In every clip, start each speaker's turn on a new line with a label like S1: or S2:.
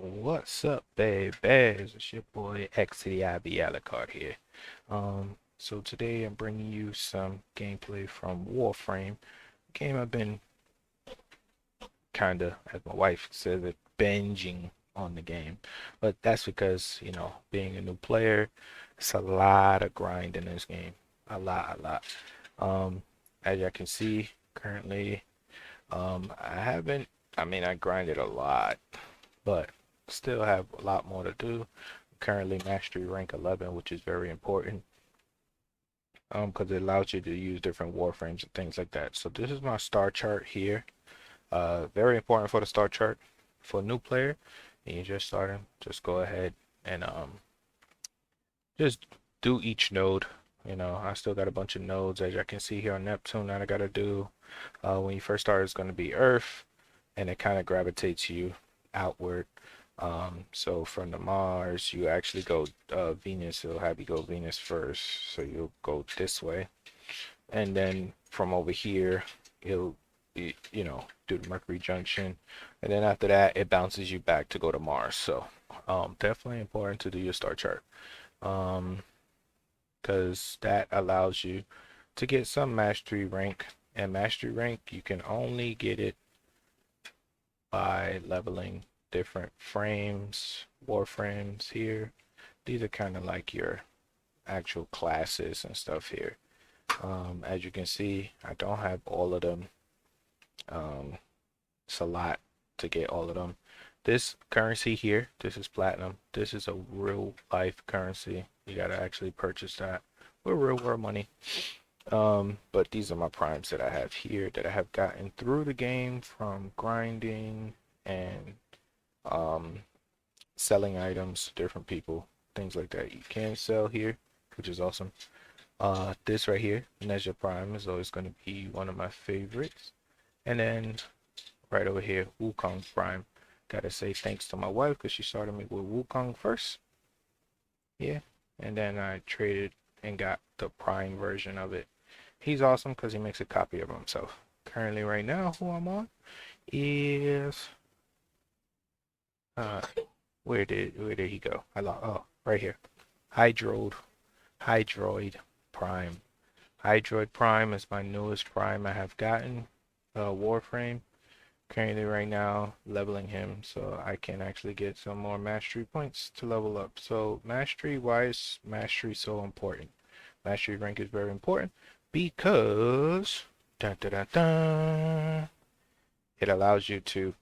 S1: What's up, babies? It's your boy X to the IB Alucard here. So today I'm bringing you some gameplay from Warframe, a game I've been kinda, as my wife says it, binging on the game. But that's because, being a new player, it's a lot of grind in this game. A lot, a lot. As you can see, currently, I grinded a lot, but still have a lot more to do. Currently mastery rank 11, which is very important because it allows you to use different warframes and things like that. So this is my star chart here. Very important for the star chart for a new player and you just starting. Just go ahead and just do each node. I still got a bunch of nodes as I can see here on Neptune that I gotta do. When you first start, it's going to be Earth, and it kind of gravitates you outward. So from the Mars, you actually go Venus. It'll have you go Venus first, so you'll go this way, and then from over here, it'll be, do the Mercury junction, and then after that, it bounces you back to go to Mars. So definitely important to do your star chart, because that allows you to get some mastery rank, and mastery rank you can only get it by leveling different frames, warframes here. These are kind of like your actual classes and stuff here. As you can see, I don't have all of them. It's a lot to get all of them. This currency here, this is platinum. This is a real life currency. You gotta actually purchase that with real world money. But these are my primes that I have here that I have gotten through the game from grinding and selling items to different people, things like that. You can sell here, which is awesome. This right here, Ninja Prime, is always going to be one of my favorites. And then right over here, Wukong Prime. Gotta say thanks to my wife because she started me with Wukong first. Yeah, and then I traded and got the Prime version of it. He's awesome because he makes a copy of himself. Currently, right now, who I'm on is uh, where did he go? Right here. Hydroid Hydroid Prime. Hydroid Prime is my newest Prime I have gotten. Warframe. Currently right now leveling him so I can actually get some more mastery points to level up. So mastery, why is mastery so important? Mastery rank is very important because dun, dun, dun, dun, it allows you to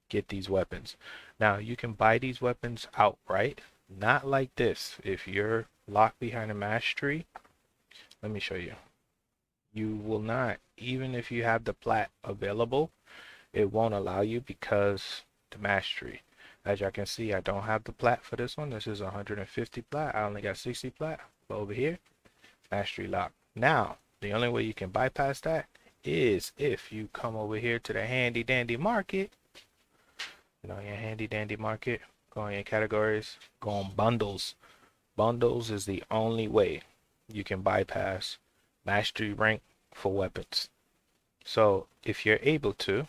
S1: get these weapons. Now you can buy these weapons outright, not like this. If you're locked behind a mastery, let me show you. You will not, even if you have the plat available, it won't allow you because the mastery. As y'all can see, I don't have the plat for this one. This is 150 plat. I only got 60 plat. But over here, mastery lock. Now, the only way you can bypass that is if you come over here to the handy dandy market. Your handy dandy market, go on your categories, go on bundles. Bundles is the only way you can bypass mastery rank for weapons. So if you're able to,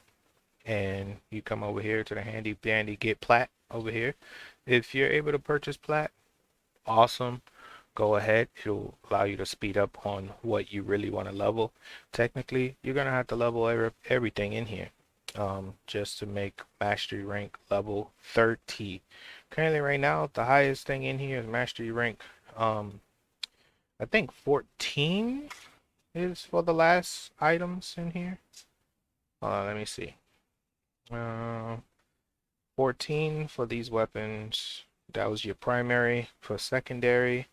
S1: and you come over here to the handy dandy get plat over here, if you're able to purchase plat, awesome, go ahead. It'll allow you to speed up on what you really want to level. Technically, you're gonna have to level everything in here just to make mastery rank level 30. Currently right now the highest thing in here is mastery rank I think 14 is for the last items in here. Let me see. 14 for these weapons. That was your primary. For secondary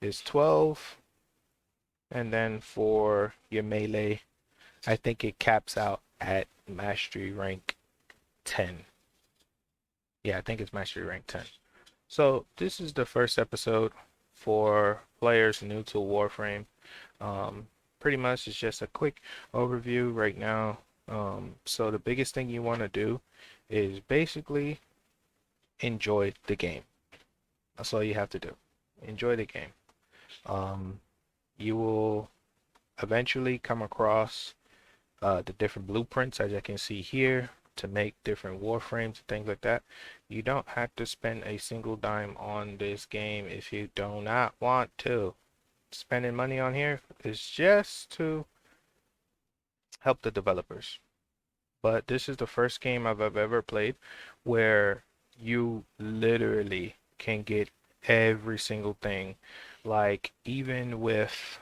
S1: is 12. And then for your melee, I think it caps out at mastery rank 10. Yeah, I think it's mastery rank 10. So this is the first episode for players new to Warframe. Pretty much it's just a quick overview right now. So the biggest thing you want to do is basically enjoy the game. That's all you have to do. Enjoy the game. You will eventually come across the different blueprints, as you can see here, to make different warframes and things like that. You don't have to spend a single dime on this game if you do not want to. Spending money on here is just to help the developers. But this is the first game I've ever played where you literally can get every single thing. Like even with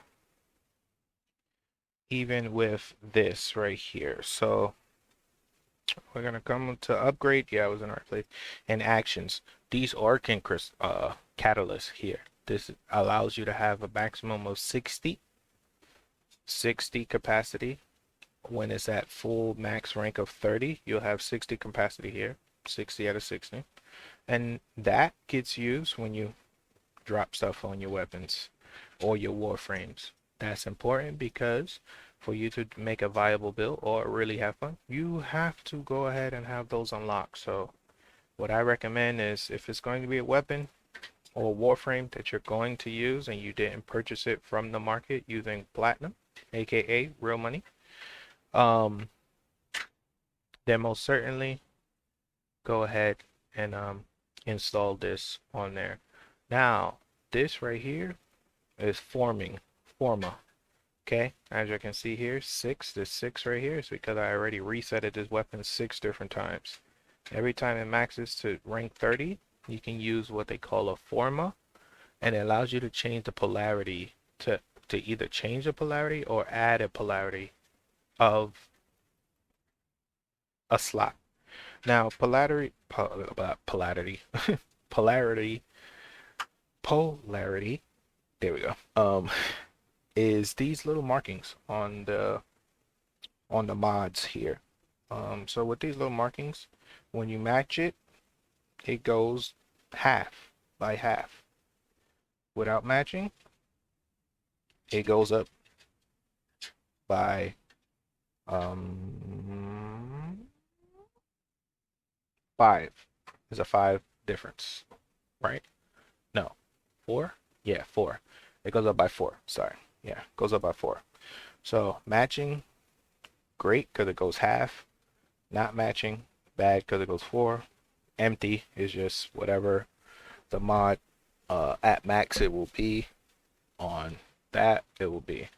S1: this right here. So we're gonna come to upgrade. Yeah, I was in our place. And actions. These Orkin catalysts here. This allows you to have a maximum of 60 capacity. When it's at full max rank of 30, you'll have 60 capacity here. 60 out of 60. And that gets used when you drop stuff on your weapons or your warframes. That's important because for you to make a viable build or really have fun, you have to go ahead and have those unlocked. So what I recommend is if it's going to be a weapon or a warframe that you're going to use and you didn't purchase it from the market using platinum, aka real money, um, then most certainly go ahead and install this on there. Now, this right here is Forma. Okay, as you can see here, this 6 right here is because I already resetted this weapon 6 different times. Every time it maxes to rank 30, you can use what they call a Forma, and it allows you to change the polarity to either change the polarity or add a polarity of a slot. Now, polarity, there we go. Is these little markings on the mods here. So with these little markings, when you match it, it goes half by half. Without matching, it goes up by 5. There's a 5 difference, right? No, 4? Yeah, 4. It goes up by 4. Sorry. Yeah, goes up by 4. So matching, great because it goes half. Not matching, bad because it goes 4. Empty is just whatever the mod at max it will be on that it will be.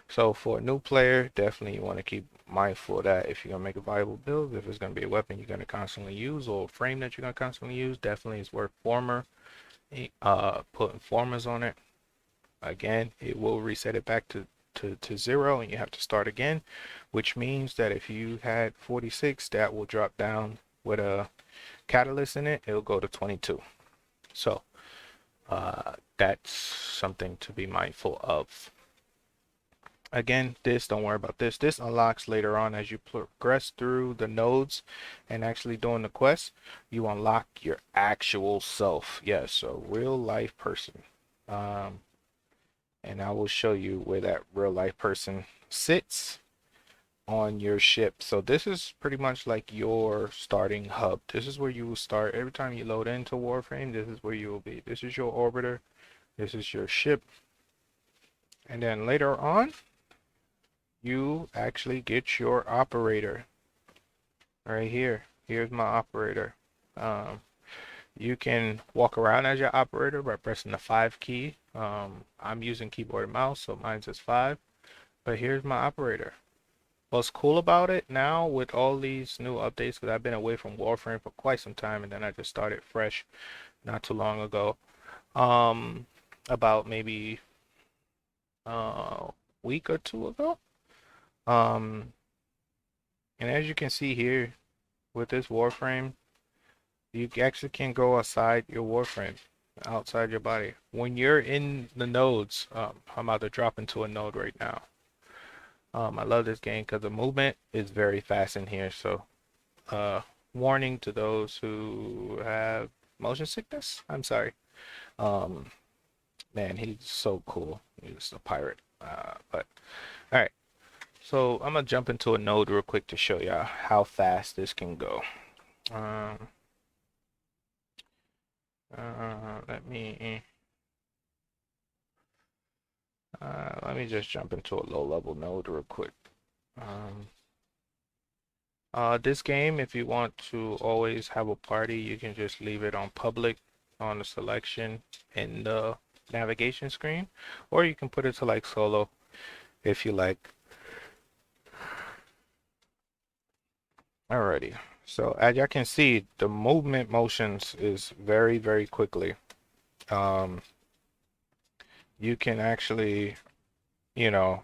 S1: So for a new player, definitely you want to keep mindful of that. If you're gonna make a viable build, if it's gonna be a weapon you're gonna constantly use or a frame that you're gonna constantly use, definitely it's worth putting formers on it. Again, it will reset it back to 0 and you have to start again, which means that if you had 46, that will drop down with a catalyst in it, it'll go to 22. So that's something to be mindful of. Again, don't worry about this. This unlocks later on as you progress through the nodes and actually doing the quest. You unlock your actual self. Yes, so real life person. And I will show you where that real life person sits on your ship. So this is pretty much like your starting hub. This is where you will start every time you load into Warframe. This is where you will be. This is your orbiter. This is your ship. And then later on, you actually get your operator right here. Here's my operator. You can walk around as your operator by pressing the 5 key. I'm using keyboard and mouse, so mine says 5. But here's my operator. What's cool about it now with all these new updates, because I've been away from Warframe for quite some time, and then I just started fresh not too long ago. About maybe a week or 2 ago. And as you can see here with this Warframe, you actually can go outside your Warframe, outside your body. When you're in the nodes, I'm about to drop into a node right now. I love this game because the movement is very fast in here. So, warning to those who have motion sickness. I'm sorry. Man, he's so cool. He's a pirate. But all right. So I'm gonna jump into a node real quick to show y'all how fast this can go. Let me Let me just jump into a low level node real quick. This game, if you want to always have a party, you can just leave it on public on the selection in the navigation screen, or you can put it to like solo if you like. Alrighty, so as y'all can see, the movement motions is very, very quickly. You can actually, you know,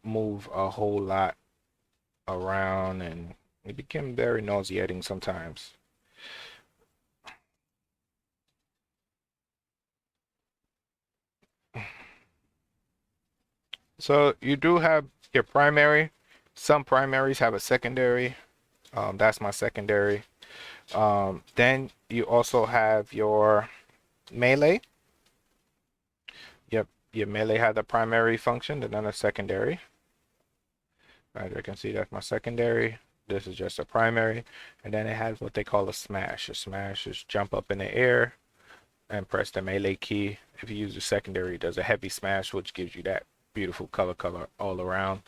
S1: move a whole lot around, and it became very nauseating sometimes. So you do have your primary. Some primaries have a secondary. That's my secondary. Then you also have your melee. Yep, your melee has a primary function and then a secondary. As you can see, that's my secondary. This is just a primary. And then it has what they call a smash. A smash is jump up in the air and press the melee key. If you use the secondary, it does a heavy smash, which gives you that beautiful color all around.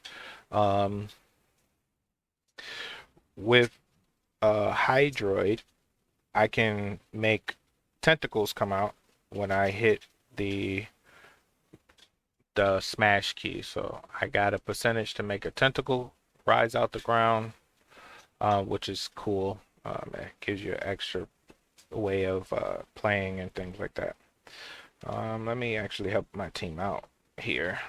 S1: With Hydroid, I can make tentacles come out when I hit the smash key. So I got a percentage to make a tentacle rise out the ground, which is cool. It gives you an extra way of playing and things like that. Let me actually help my team out here.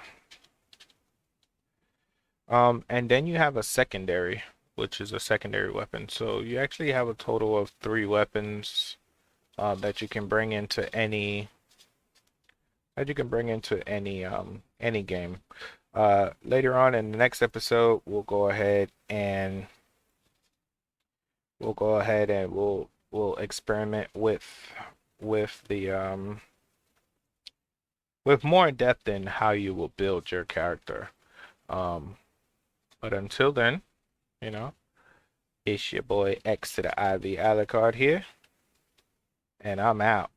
S1: And then you have a secondary, which is a secondary weapon. So you actually have a total of 3 weapons that you can bring into any any game. Later on in the next episode, we'll go ahead and we'll experiment with the with more depth in how you will build your character. But until then, you know, it's your boy X to the IV Alucard here, and I'm out.